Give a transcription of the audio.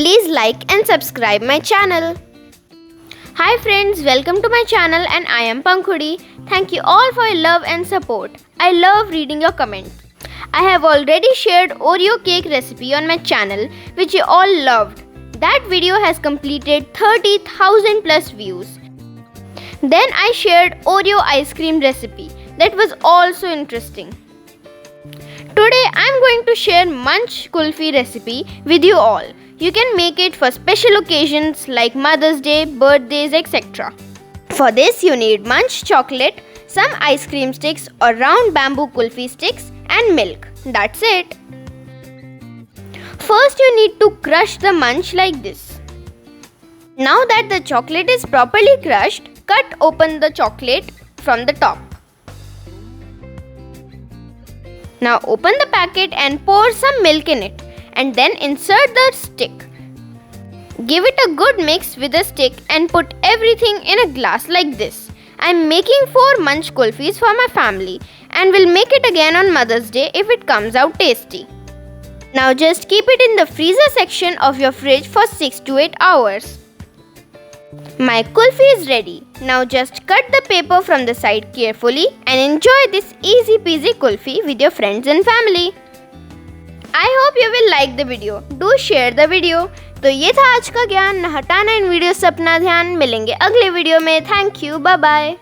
Please like and subscribe my channel. Hi friends, welcome to my channel and I am Pankhudi. Thank you all for your love and support. I love reading your comments. I have already shared Oreo cake recipe on my channel which you all loved. That video has completed 30,000 plus views. Then I shared Oreo ice cream recipe. That was also interesting. Today I am going to share Munch Kulfi recipe with you all. You can make it for special occasions like Mother's Day, birthdays, etc. For this you need Munch chocolate, some ice cream sticks or round bamboo kulfi sticks and milk. That's it. First you need to crush the Munch like this. Now that the chocolate is properly crushed, cut open the chocolate from the top. Now open the packet and pour some milk in it and then insert the stick. Give it a good mix with the stick and put everything in a glass like this. I am making 4 Munch Kulfis for my family and will make it again on Mother's Day if it comes out tasty. Now just keep it in the freezer section of your fridge for 6 to 8 hours. My kulfi is ready. Now just cut the paper from the side carefully and enjoy this easy peasy kulfi with your friends and family. I hope you will like the video. Do share the video. तो ये था आज का ज्ञान, न हटाना इन video से अपना ध्यान। मिलेंगे अगले वीडियो में। Thank you, bye bye.